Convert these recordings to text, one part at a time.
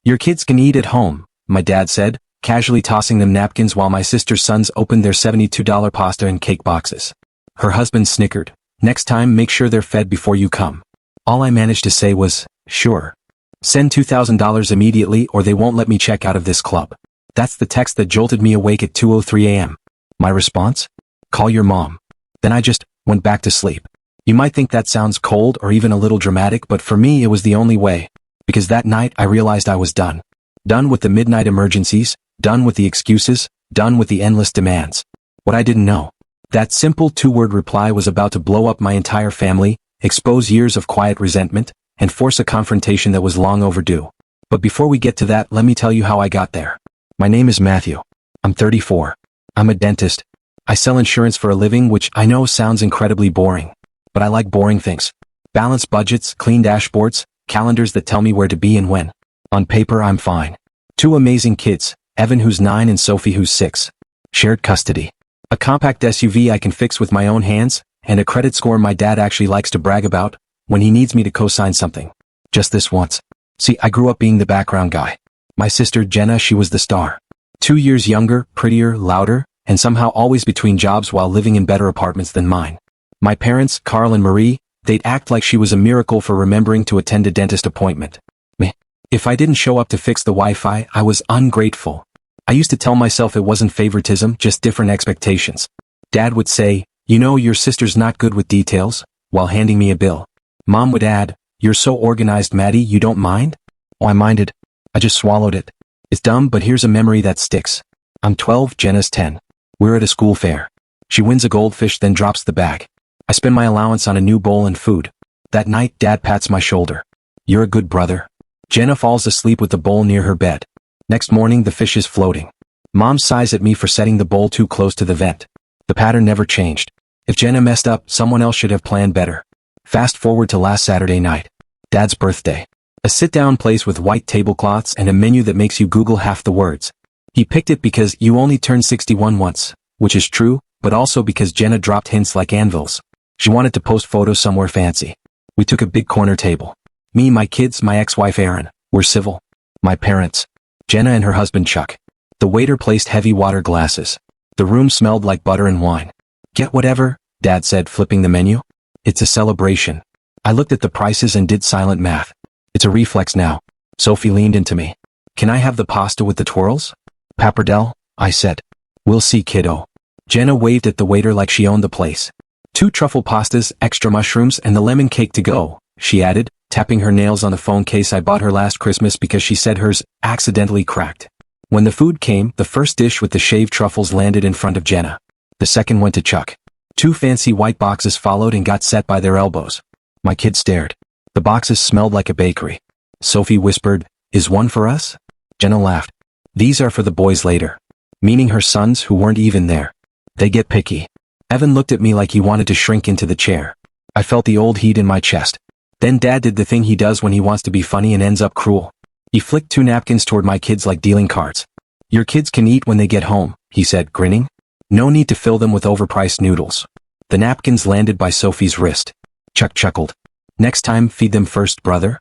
Your kids can eat at home, my dad said, casually tossing them napkins while my sister's sons opened their $72 pasta and cake boxes. Her husband snickered. Next time make sure they're fed before you come. All I managed to say was, sure. Send $2,000 immediately or they won't let me check out of this club. That's the text that jolted me awake at 2:03 a.m. My response? Call your mom. Then I just went back to sleep. You might think that sounds cold or even a little dramatic, but for me it was the only way. Because that night I realized I was done. Done with the midnight emergencies, done with the excuses, done with the endless demands. What I didn't know. That simple two-word reply was about to blow up my entire family, expose years of quiet resentment, and force a confrontation that was long overdue. But before we get to that, let me tell you how I got there. My name is Matthew. I'm 34. I'm a dentist. I sell insurance for a living, which I know sounds incredibly boring. But I like boring things. Balanced budgets, clean dashboards, calendars that tell me where to be and when. On paper, I'm fine. Two amazing kids, Evan who's 9 and Sophie who's 6. Shared custody. A compact SUV I can fix with my own hands, and a credit score my dad actually likes to brag about when he needs me to co-sign something. Just this once. See, I grew up being the background guy. My sister Jenna, she was the star. 2 years younger, prettier, louder, and somehow always between jobs while living in better apartments than mine. My parents, Carl and Marie, they'd act like she was a miracle for remembering to attend a dentist appointment. Meh. If I didn't show up to fix the Wi-Fi, I was ungrateful. I used to tell myself it wasn't favoritism, just different expectations. Dad would say, you know your sister's not good with details, while handing me a bill. Mom would add, you're so organized, Maddie, you don't mind? Oh, I minded. I just swallowed it. It's dumb, but here's a memory that sticks. I'm 12, Jenna's 10. We're at a school fair. She wins a goldfish, then drops the bag. I spend my allowance on a new bowl and food. That night, Dad pats my shoulder. You're a good brother. Jenna falls asleep with the bowl near her bed. Next morning, the fish is floating. Mom sighs at me for setting the bowl too close to the vent. The pattern never changed. If Jenna messed up, someone else should have planned better. Fast forward to last Saturday night. Dad's birthday. A sit-down place with white tablecloths and a menu that makes you Google half the words. He picked it because you only turn 61 once, which is true, but also because Jenna dropped hints like anvils. She wanted to post photos somewhere fancy. We took a big corner table. Me, my kids, my ex-wife Erin. We're civil. My parents. Jenna and her husband Chuck. The waiter placed heavy water glasses. The room smelled like butter and wine. Get whatever, Dad said, flipping the menu. It's a celebration. I looked at the prices and did silent math. It's a reflex now. Sophie leaned into me. Can I have the pasta with the twirls? Pappardelle, I said. We'll see, kiddo. Jenna waved at the waiter like she owned the place. 2 truffle pastas, extra mushrooms, and the lemon cake to go, she added, tapping her nails on the phone case I bought her last Christmas because she said hers accidentally cracked. When the food came, the first dish with the shaved truffles landed in front of Jenna. The second went to Chuck. 2 fancy white boxes followed and got set by their elbows. My kids stared. The boxes smelled like a bakery. Sophie whispered, is one for us? Jenna laughed. These are for the boys later. Meaning her sons who weren't even there. They get picky. Evan looked at me like he wanted to shrink into the chair. I felt the old heat in my chest. Then Dad did the thing he does when he wants to be funny and ends up cruel. He flicked 2 napkins toward my kids like dealing cards. Your kids can eat when they get home, he said, grinning. No need to fill them with overpriced noodles. The napkins landed by Sophie's wrist. Chuck chuckled. Next time, feed them first, brother.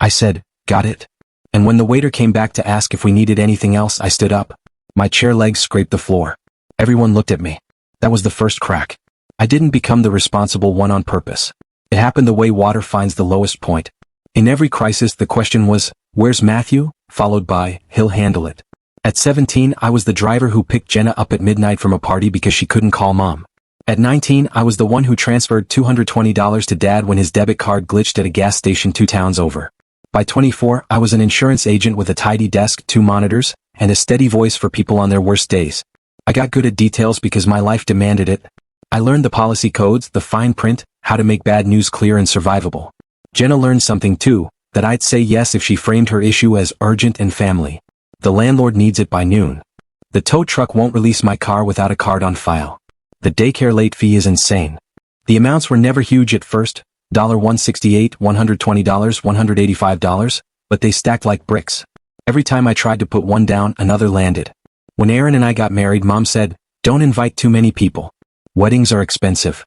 I said, got it. And when the waiter came back to ask if we needed anything else, I stood up. My chair legs scraped the floor. Everyone looked at me. That was the first crack. I didn't become the responsible one on purpose. It happened the way water finds the lowest point. In every crisis, the question was, where's Matthew? Followed by, he'll handle it. At 17, I was the driver who picked Jenna up at midnight from a party because she couldn't call Mom. At 19, I was the one who transferred $220 to Dad when his debit card glitched at a gas station 2 towns over. By 24, I was an insurance agent with a tidy desk, 2 monitors, and a steady voice for people on their worst days. I got good at details because my life demanded it. I learned the policy codes, the fine print, how to make bad news clear and survivable. Jenna learned something too, that I'd say yes if she framed her issue as urgent and family. The landlord needs it by noon. The tow truck won't release my car without a card on file. The daycare late fee is insane. The amounts were never huge at first, $168, $120, $185, but they stacked like bricks. Every time I tried to put one down, another landed. When Erin and I got married, Mom said, don't invite too many people. Weddings are expensive.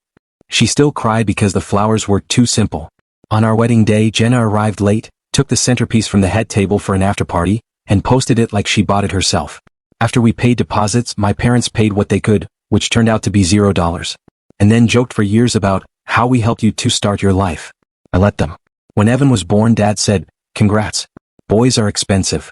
She still cried because the flowers were too simple. On our wedding day, Jenna arrived late, took the centerpiece from the head table for an after-party, and posted it like she bought it herself. After we paid deposits, my parents paid what they could, which turned out to be $0. And then joked for years about how we helped you to start your life. I let them. When Evan was born, Dad said, "Congrats. Boys are expensive."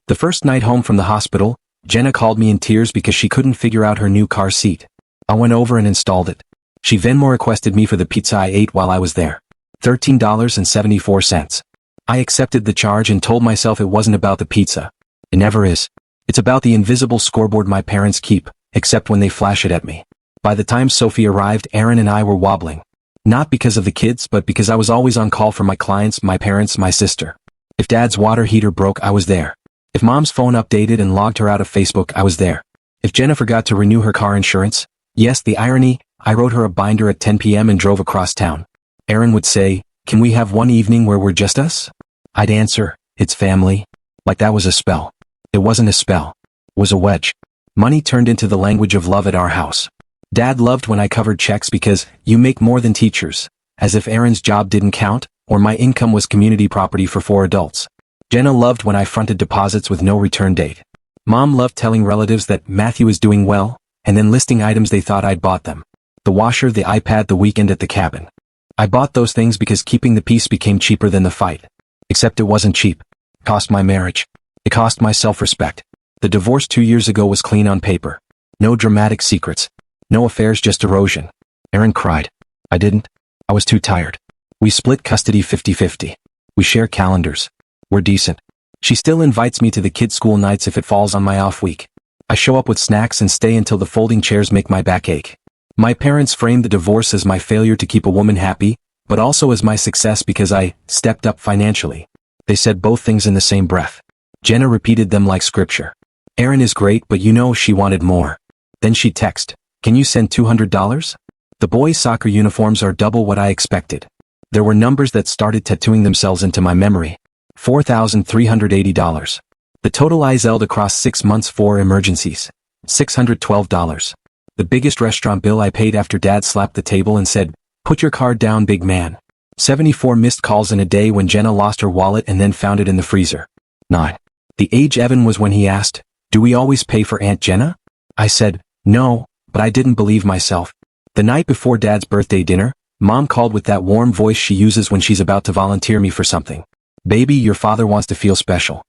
The first night home from the hospital, Jenna called me in tears because she couldn't figure out her new car seat. I went over and installed it. She Venmo requested me for the pizza I ate while I was there. $13.74. I accepted the charge and told myself it wasn't about the pizza. It never is. It's about the invisible scoreboard my parents keep, except when they flash it at me. By the time Sophie arrived, Aaron and I were wobbling. Not because of the kids, but because I was always on call for my clients, my parents, my sister. If Dad's water heater broke, I was there. If Mom's phone updated and logged her out of Facebook, I was there. If Jenna forgot to renew her car insurance, yes, the irony, I wrote her a binder at 10 p.m. and drove across town. Aaron would say, "Can we have one evening where we're just us?" I'd answer, "It's family." Like that was a spell. It wasn't a spell. It was a wedge. Money turned into the language of love at our house. Dad loved when I covered checks because you make more than teachers, as if Aaron's job didn't count, or my income was community property for 4 adults. Jenna loved when I fronted deposits with no return date. Mom loved telling relatives that Matthew is doing well, and then listing items they thought I'd bought them. The washer, the iPad, the weekend at the cabin. I bought those things because keeping the peace became cheaper than the fight. Except it wasn't cheap. It cost my marriage. It cost my self-respect. The divorce 2 years ago was clean on paper. No dramatic secrets. No affairs, just erosion. Aaron cried. I didn't. I was too tired. We split custody 50-50. We share calendars. We're decent. She still invites me to the kids' school nights if it falls on my off week. I show up with snacks and stay until the folding chairs make my back ache. My parents framed the divorce as my failure to keep a woman happy, but also as my success because I stepped up financially. They said both things in the same breath. Jenna repeated them like scripture. Aaron is great, but you know she wanted more. Then she'd text, "Can you send $200? The boys' soccer uniforms are double what I expected." There were numbers that started tattooing themselves into my memory. $4,380. The total I zelled across 6 months for emergencies. $612. The biggest restaurant bill I paid after Dad slapped the table and said, "Put your card down, big man." 74 missed calls in a day when Jenna lost her wallet and then found it in the freezer. 9. The age Evan was when he asked, "Do we always pay for Aunt Jenna?" I said, "No," but I didn't believe myself. The night before Dad's birthday dinner, Mom called with that warm voice she uses when she's about to volunteer me for something. "Baby, your father wants to feel special.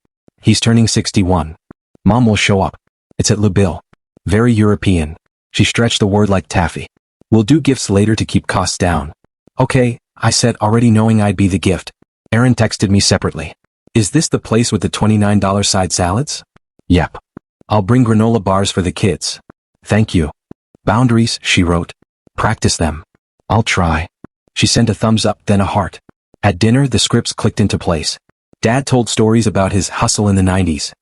He's turning 61. Mom will show up. It's at Le Bill. Very European." She stretched the word like taffy. "We'll do gifts later to keep costs down." "Okay," I said, already knowing I'd be the gift. Aaron texted me separately. "Is this the place with the $29 side salads?" "Yep. I'll bring granola bars for the kids." "Thank you." "Boundaries," she wrote. "Practice them." "I'll try." She sent a thumbs up, then a heart. At dinner, the scripts clicked into place. Dad told stories about his hustle in the 90s.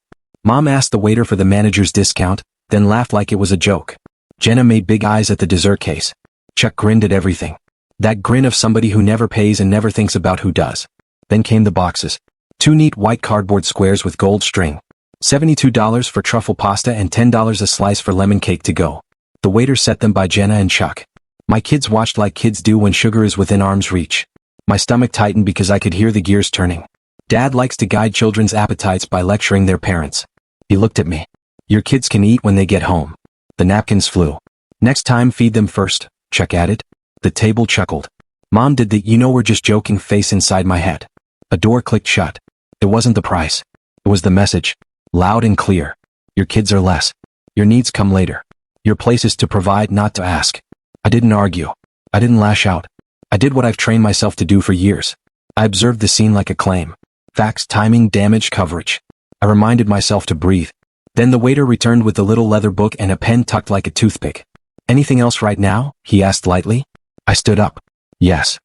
Mom asked the waiter for the manager's discount, then laughed like it was a joke. Jenna made big eyes at the dessert case. Chuck grinned at everything. That grin of somebody who never pays and never thinks about who does. Then came the boxes. 2 neat white cardboard squares with gold string. $72 for truffle pasta and $10 a slice for lemon cake to go. The waiter set them by Jenna and Chuck. My kids watched like kids do when sugar is within arm's reach. My stomach tightened because I could hear the gears turning. Dad likes to guide children's appetites by lecturing their parents. He looked at me. "Your kids can eat when they get home." The napkins flew. "Next time feed them first," Chuck added. The table chuckled. Mom did the "you know we're just joking" face inside my head. A door clicked shut. It wasn't the price. It was the message. Loud and clear. Your kids are less. Your needs come later. Your place is to provide, not to ask. I didn't argue. I didn't lash out. I did what I've trained myself to do for years. I observed the scene like a claim. Facts, timing, damage, coverage. I reminded myself to breathe. Then the waiter returned with a little leather book and a pen tucked like a toothpick. "Anything else right now?" he asked lightly. I stood up. "Yes."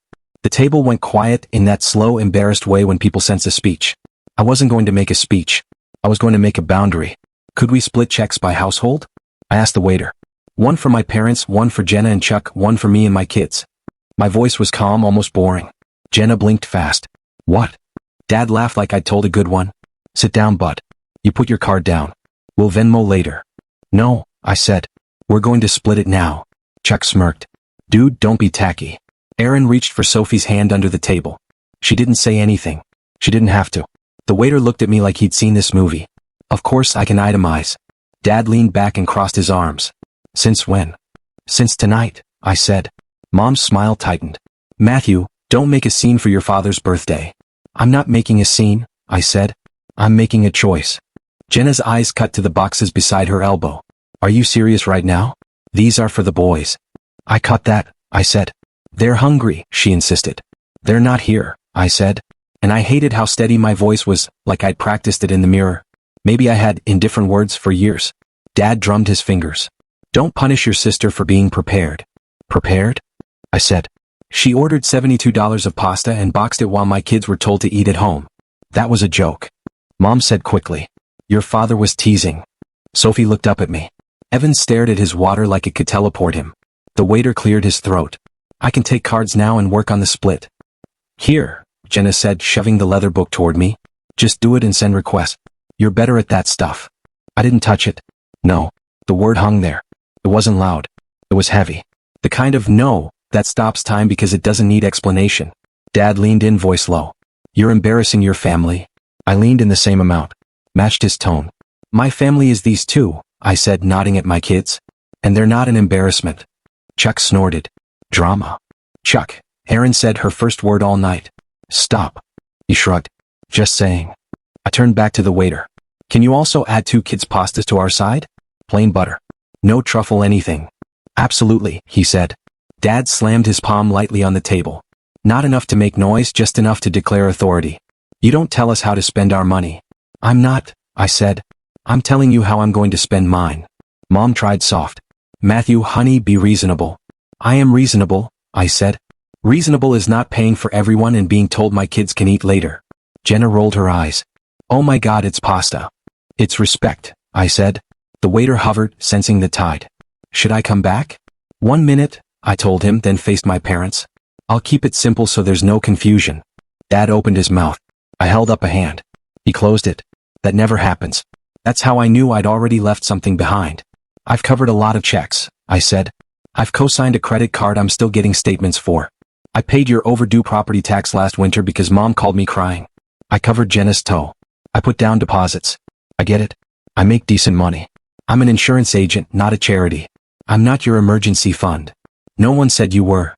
The table went quiet in that slow, embarrassed way when people sense a speech. I wasn't going to make a speech. I was going to make a boundary. "Could we split checks by household?" I asked the waiter. "One for my parents, one for Jenna and Chuck, one for me and my kids." My voice was calm, almost boring. Jenna blinked fast. "What?" Dad laughed like I'd told a good one. "Sit down, bud. You put your card down. We'll Venmo later." "No," I said. "We're going to split it now." Chuck smirked. "Dude, don't be tacky." Aaron reached for Sophie's hand under the table. She didn't say anything. She didn't have to. The waiter looked at me like he'd seen this movie. Of course I can itemize. Dad leaned back and crossed his arms. Since when? Since tonight, I said. Mom's smile tightened. Matthew, don't make a scene for your father's birthday. I'm not making a scene, I said. I'm making a choice. Jenna's eyes cut to the boxes beside her elbow. Are you serious right now? These are for the boys. I caught that, I said. They're hungry, she insisted. They're not here, I said. And I hated how steady my voice was, like I'd practiced it in the mirror. Maybe I had, in different words, for years. Dad drummed his fingers. Don't punish your sister for being prepared. Prepared? I said. She ordered $72 of pasta and boxed it while my kids were told to eat at home. That was a joke. Mom said quickly. Your father was teasing. Sophie looked up at me. Evan stared at his water like it could teleport him. The waiter cleared his throat. I can take cards now and work on the split. Here, Jenna said, shoving the leather book toward me. Just do it and send requests. You're better at that stuff. I didn't touch it. No. The word hung there. It wasn't loud. It was heavy. The kind of no that stops time because it doesn't need explanation. Dad leaned in, voice low. You're embarrassing your family. I leaned in the same amount. Matched his tone. My family is these two, I said, nodding at my kids. And they're not an embarrassment. Chuck snorted. Drama. Chuck, Erin said, her first word all night. Stop. He shrugged. Just saying. I turned back to the waiter. Can you also add 2 kids' pastas to our side? Plain butter. No truffle anything. Absolutely, he said. Dad slammed his palm lightly on the table. Not enough to make noise, just enough to declare authority. You don't tell us how to spend our money. I'm not, I said. I'm telling you how I'm going to spend mine. Mom tried soft. Matthew, honey, be reasonable. I am reasonable, I said. Reasonable is not paying for everyone and being told my kids can eat later. Jenna rolled her eyes. Oh my God, it's pasta. It's respect, I said. The waiter hovered, sensing the tide. Should I come back? 1 minute, I told him, then faced my parents. I'll keep it simple so there's no confusion. Dad opened his mouth. I held up a hand. He closed it. That never happens. That's how I knew I'd already left something behind. I've covered a lot of checks, I said. I've co-signed a credit card I'm still getting statements for. I paid your overdue property tax last winter because Mom called me crying. I covered Jenna's toe. I put down deposits. I get it. I make decent money. I'm an insurance agent, not a charity. I'm not your emergency fund. No one said you were.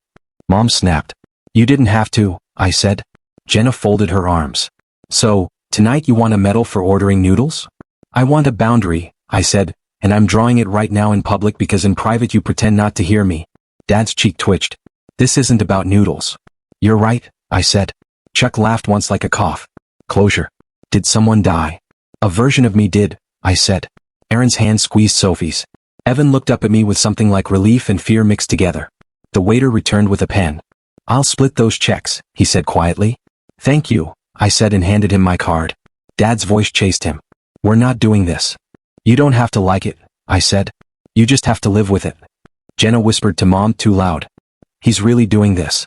Mom snapped. You didn't have to, I said. Jenna folded her arms. So, tonight you want a medal for ordering noodles? I want a boundary, I said, and I'm drawing it right now in public because in private you pretend not to hear me. Dad's cheek twitched. This isn't about noodles. You're right, I said. Chuck laughed once like a cough. Closure. Did someone die? A version of me did, I said. Erin's hand squeezed Sophie's. Evan looked up at me with something like relief and fear mixed together. The waiter returned with a pen. I'll split those checks, he said quietly. Thank you, I said and handed him my card. Dad's voice chased him. We're not doing this. You don't have to like it, I said. You just have to live with it. Jenna whispered to Mom too loud. He's really doing this.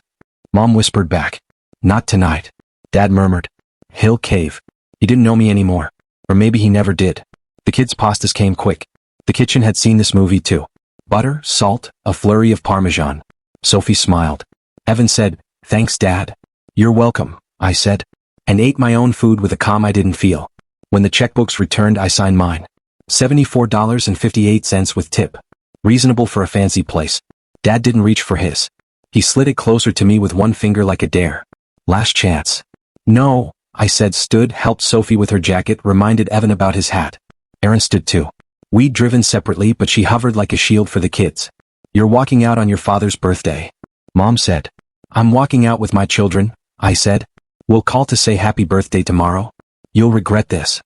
Mom whispered back. Not tonight. Dad murmured. He'll cave. He didn't know me anymore. Or maybe he never did. The kids' pastas came quick. The kitchen had seen this movie too. Butter, salt, a flurry of Parmesan. Sophie smiled. Evan said, thanks, Dad. You're welcome, I said, and ate my own food with a calm I didn't feel. When the checkbooks returned, I signed mine. $74.58 with tip. Reasonable for a fancy place. Dad didn't reach for his. He slid it closer to me with one finger like a dare. Last chance. No, I said, stood, helped Sophie with her jacket, reminded Evan about his hat. Erin stood too. We'd driven separately, but she hovered like a shield for the kids. You're walking out on your father's birthday. Mom said. I'm walking out with my children, I said. We'll call to say happy birthday tomorrow. You'll regret this.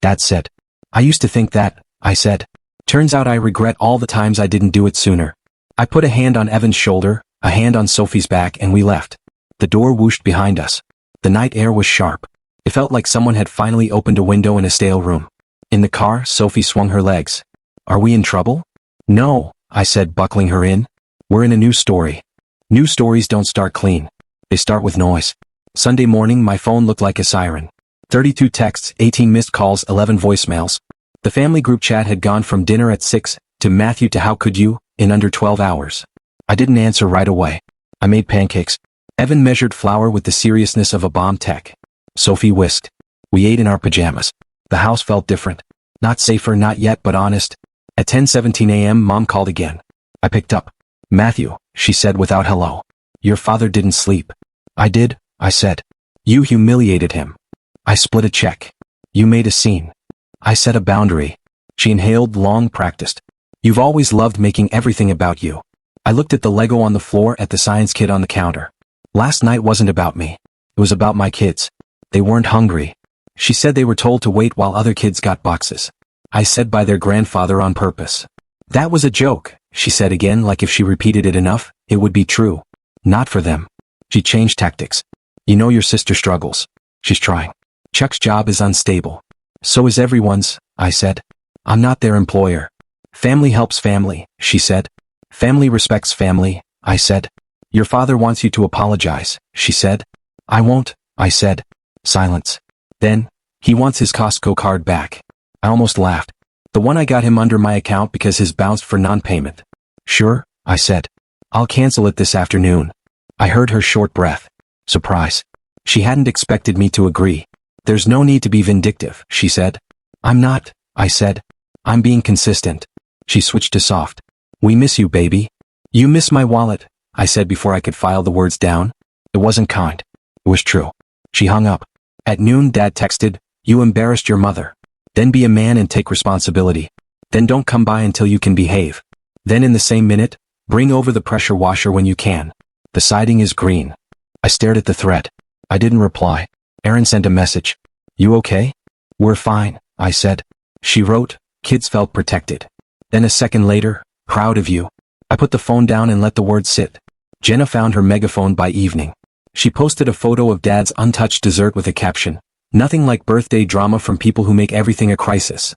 Dad said. I used to think that, I said. Turns out I regret all the times I didn't do it sooner. I put a hand on Evan's shoulder, a hand on Sophie's back, and we left. The door whooshed behind us. The night air was sharp. It felt like someone had finally opened a window in a stale room. In the car, Sophie swung her legs. Are we in trouble? No, I said, buckling her in. We're in a new story. New stories don't start clean. They start with noise. Sunday morning, my phone looked like a siren. 32 texts, 18 missed calls, 11 voicemails. The family group chat had gone from dinner at 6 to Matthew to how could you, in under 12 hours. I didn't answer right away. I made pancakes. Evan measured flour with the seriousness of a bomb tech. Sophie whisked. We ate in our pajamas. The house felt different. Not safer, not yet, but honest. At 10:17 a.m. Mom called again. I picked up. Matthew, she said without hello. Your father didn't sleep. I did, I said. You humiliated him. I split a check. You made a scene. I set a boundary. She inhaled, long practiced. You've always loved making everything about you. I looked at the Lego on the floor, at the science kit on the counter. Last night wasn't about me. It was about my kids. They weren't hungry. She said they were told to wait while other kids got boxes. I said by their grandfather on purpose. That was a joke, she said again, like if she repeated it enough, it would be true. Not for them. She changed tactics. You know your sister struggles. She's trying. Chuck's job is unstable. So is everyone's, I said. I'm not their employer. Family helps family, she said. Family respects family, I said. Your father wants you to apologize, she said. I won't, I said. Silence. Then, he wants his Costco card back. I almost laughed. The one I got him under my account because his bounced for non-payment. Sure, I said. I'll cancel it this afternoon. I heard her short breath. Surprise. She hadn't expected me to agree. There's no need to be vindictive, she said. I'm not, I said. I'm being consistent. She switched to soft. We miss you, baby. You miss my wallet, I said before I could file the words down. It wasn't kind. It was true. She hung up. At noon, Dad texted, you embarrassed your mother. Then be a man and take responsibility. Then don't come by until you can behave. Then in the same minute, bring over the pressure washer when you can. The siding is green. I stared at the thread. I didn't reply. Erin sent a message. You okay? We're fine, I said. She wrote, kids felt protected. Then a second later, proud of you. I put the phone down and let the words sit. Jenna found her megaphone by evening. She posted a photo of Dad's untouched dessert with a caption, nothing like birthday drama from people who make everything a crisis.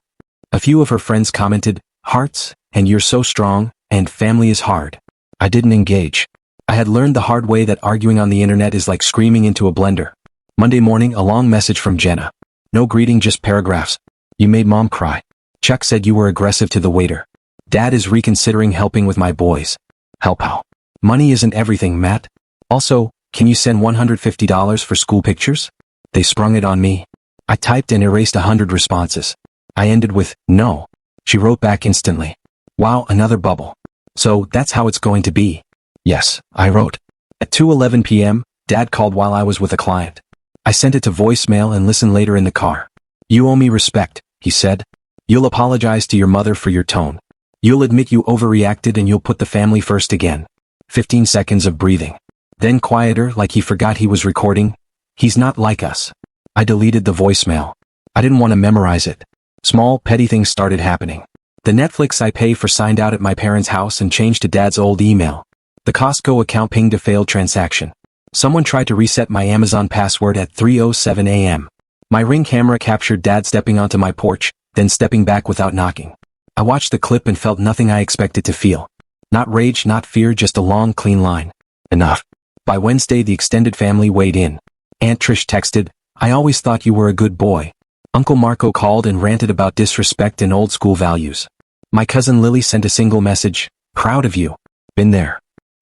A few of her friends commented, hearts, and you're so strong, and family is hard. I didn't engage. I had learned the hard way that arguing on the internet is like screaming into a blender. Monday morning, a long message from Jenna. No greeting, just paragraphs. You made Mom cry. Chuck said you were aggressive to the waiter. Dad is reconsidering helping with my boys. Help how? Money isn't everything, Matt. Also, can you send $150 for school pictures? They sprung it on me. I typed and erased 100 responses. I ended with, no. She wrote back instantly. Wow, another bubble. So, that's how it's going to be. Yes, I wrote. At 2:11 p.m., Dad called while I was with a client. I sent it to voicemail and listened later in the car. You owe me respect, he said. You'll apologize to your mother for your tone. You'll admit you overreacted and you'll put the family first again. 15 seconds of breathing. Then quieter, like he forgot he was recording. He's not like us. I deleted the voicemail. I didn't want to memorize it. Small, petty things started happening. The Netflix I pay for signed out at my parents' house and changed to Dad's old email. The Costco account pinged a failed transaction. Someone tried to reset my Amazon password at 3:07 a.m. My Ring camera captured Dad stepping onto my porch, then stepping back without knocking. I watched the clip and felt nothing I expected to feel. Not rage, not fear, just a long, clean line. Enough. By Wednesday, the extended family weighed in. Aunt Trish texted, I always thought you were a good boy. Uncle Marco called and ranted about disrespect and old school values. My cousin Lily sent a single message, proud of you. Been there.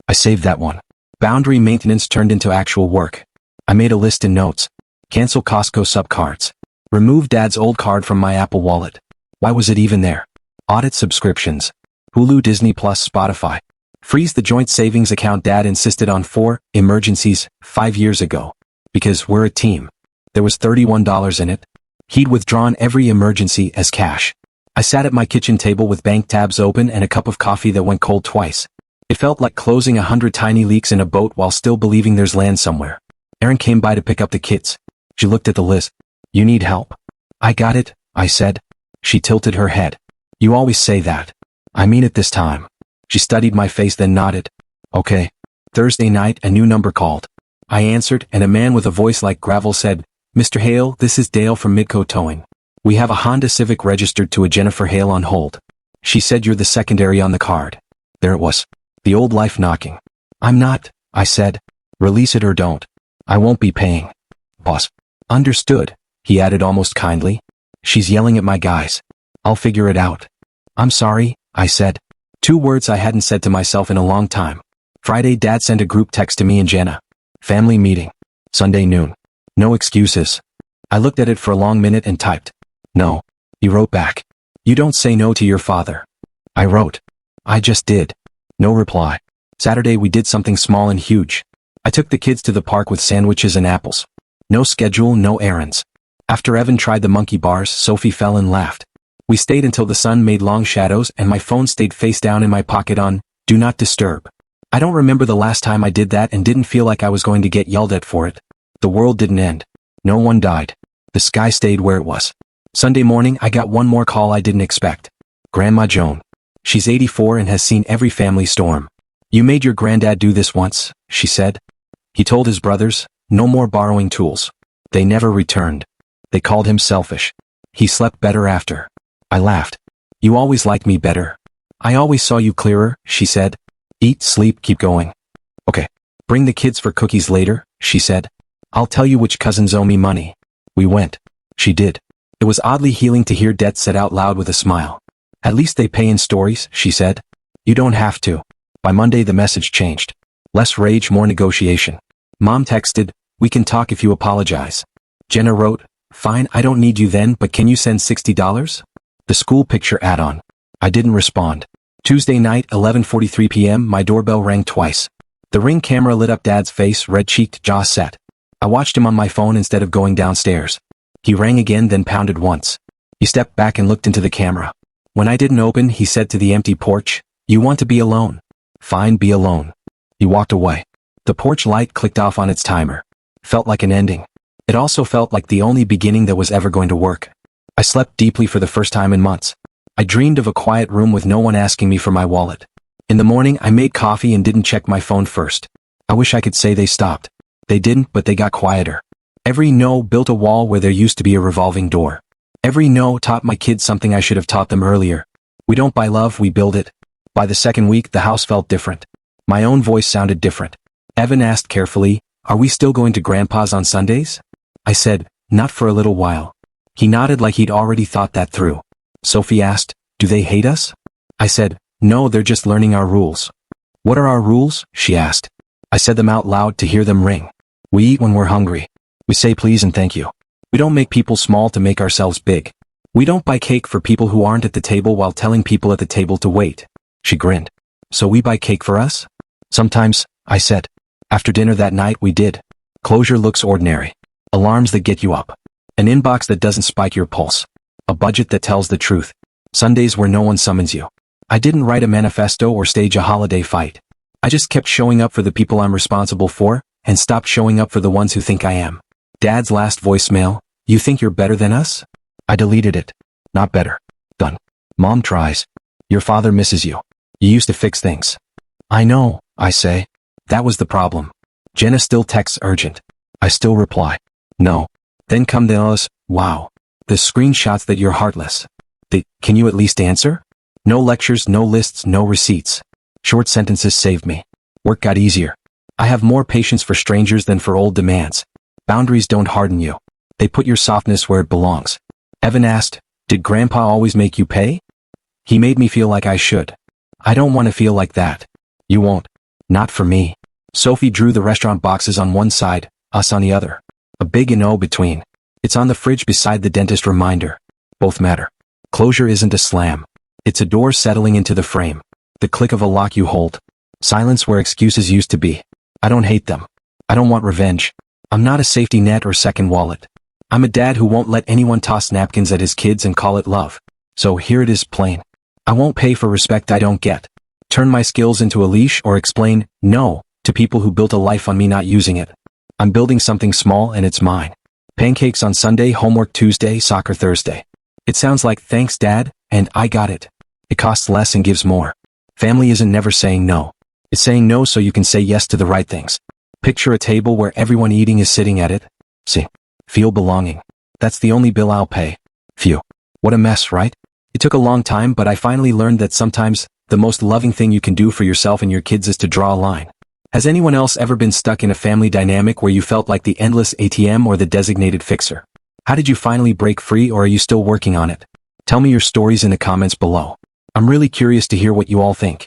I saved that one. Boundary maintenance turned into actual work. I made a list in notes. Cancel Costco subcards. Remove Dad's old card from my Apple Wallet. Why was it even there? Audit subscriptions. Hulu, Disney Plus, Spotify. Freeze the joint savings account Dad insisted on for emergencies 5 years ago. Because we're a team. There was $31 in it. He'd withdrawn every emergency as cash. I sat at my kitchen table with bank tabs open and a cup of coffee that went cold twice. It felt like closing 100 tiny leaks in a boat while still believing there's land somewhere. Erin came by to pick up the kids. She looked at the list. You need help? I got it, I said. She tilted her head. You always say that. I mean it this time. She studied my face then nodded. Okay. Thursday night, a new number called. I answered, and a man with a voice like gravel said, Mr. Hale, this is Dale from Midco Towing. We have a Honda Civic registered to a Jennifer Hale on hold. She said you're the secondary on the card. There it was. The old life knocking. I'm not, I said. Release it or don't. I won't be paying. Boss. Understood, he added almost kindly. She's yelling at my guys. I'll figure it out. I'm sorry, I said. 2 words I hadn't said to myself in a long time. Friday, Dad sent a group text to me and Jenna. Family meeting. Sunday noon. No excuses. I looked at it for a long minute and typed. No. He wrote back. You don't say no to your father. I wrote. I just did. No reply. Saturday we did something small and huge. I took the kids to the park with sandwiches and apples. No schedule, no errands. After Evan tried the monkey bars, Sophie fell and laughed. We stayed until the sun made long shadows and my phone stayed face down in my pocket on Do Not Disturb. I don't remember the last time I did that and didn't feel like I was going to get yelled at for it. The world didn't end. No one died. The sky stayed where it was. Sunday morning I got one more call I didn't expect. Grandma Joan. She's 84 and has seen every family storm. You made your granddad do this once, she said. He told his brothers, no more borrowing tools. They never returned. They called him selfish. He slept better after. I laughed. You always liked me better. I always saw you clearer, she said. Eat, sleep, keep going. Okay. Bring the kids for cookies later, she said. I'll tell you which cousins owe me money. We went. She did. It was oddly healing to hear debt said out loud with a smile. At least they pay in stories, she said. You don't have to. By Monday the message changed. Less rage, more negotiation. Mom texted, we can talk if you apologize. Jenna wrote, fine, I don't need you then, but can you send $60? The school picture add-on. I didn't respond. Tuesday night, 11:43 p.m., my doorbell rang twice. The Ring camera lit up Dad's face, red-cheeked, jaw set. I watched him on my phone instead of going downstairs. He rang again, then pounded once. He stepped back and looked into the camera. When I didn't open, he said to the empty porch, you want to be alone? Fine, be alone. He walked away. The porch light clicked off on its timer. Felt like an ending. It also felt like the only beginning that was ever going to work. I slept deeply for the first time in months. I dreamed of a quiet room with no one asking me for my wallet. In the morning, I made coffee and didn't check my phone first. I wish I could say they stopped. They didn't, but they got quieter. Every no built a wall where there used to be a revolving door. Every no taught my kids something I should have taught them earlier. We don't buy love, we build it. By the second week, the house felt different. My own voice sounded different. Evan asked carefully, are we still going to Grandpa's on Sundays? I said, not for a little while. He nodded like he'd already thought that through. Sophie asked, do they hate us? I said, no, they're just learning our rules. What are our rules? She asked. I said them out loud to hear them ring. We eat when we're hungry. We say please and thank you. We don't make people small to make ourselves big. We don't buy cake for people who aren't at the table while telling people at the table to wait. She grinned. So we buy cake for us? Sometimes, I said. After dinner that night we did. Closure looks ordinary. Alarms that get you up. An inbox that doesn't spike your pulse. A budget that tells the truth. Sundays where no one summons you. I didn't write a manifesto or stage a holiday fight. I just kept showing up for the people I'm responsible for, and stopped showing up for the ones who think I am. Dad's last voicemail, you think you're better than us? I deleted it. Not better. Done. Mom tries. Your father misses you. You used to fix things. I know, I say. That was the problem. Jenna still texts urgent. I still reply. No. Then come the us, wow. The screenshots that you're heartless. Can you at least answer? No lectures, no lists, no receipts. Short sentences saved me. Work got easier. I have more patience for strangers than for old demands. Boundaries don't harden you. They put your softness where it belongs. Evan asked, did Grandpa always make you pay? He made me feel like I should. I don't want to feel like that. You won't. Not for me. Sophie drew the restaurant boxes on one side, us on the other. A big and O between. It's on the fridge beside the dentist reminder. Both matter. Closure isn't a slam. It's a door settling into the frame. The click of a lock you hold. Silence where excuses used to be. I don't hate them. I don't want revenge. I'm not a safety net or second wallet. I'm a dad who won't let anyone toss napkins at his kids and call it love. So here it is plain. I won't pay for respect I don't get. Turn my skills into a leash or explain, no, to people who built a life on me not using it. I'm building something small and it's mine. Pancakes on Sunday, homework Tuesday, soccer Thursday. It sounds like thanks Dad, and I got it. It costs less and gives more. Family isn't never saying no. It's saying no so you can say yes to the right things. Picture a table where everyone eating is sitting at it. See. Feel belonging. That's the only bill I'll pay. Phew. What a mess, right? It took a long time, but I finally learned that sometimes, the most loving thing you can do for yourself and your kids is to draw a line. Has anyone else ever been stuck in a family dynamic where you felt like the endless ATM or the designated fixer? How did you finally break free, or are you still working on it? Tell me your stories in the comments below. I'm really curious to hear what you all think.